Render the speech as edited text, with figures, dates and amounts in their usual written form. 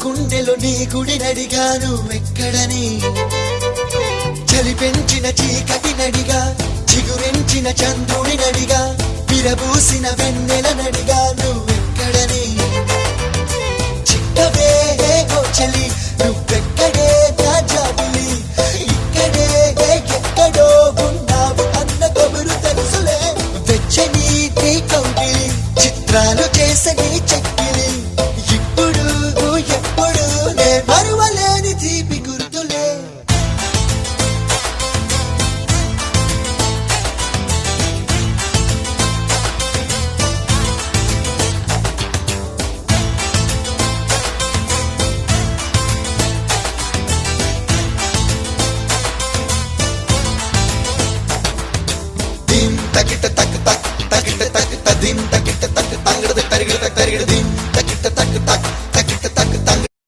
గుండెలో నీ గుడి నడిగా నువ్వెక్కడని చలి పెంచిన చీకటి నడిగా చిగురించిన చంద్రుడి నడిగా విరబూసిన వెన్నెల నడిగా నువ్వెక్కడని చిట్టవే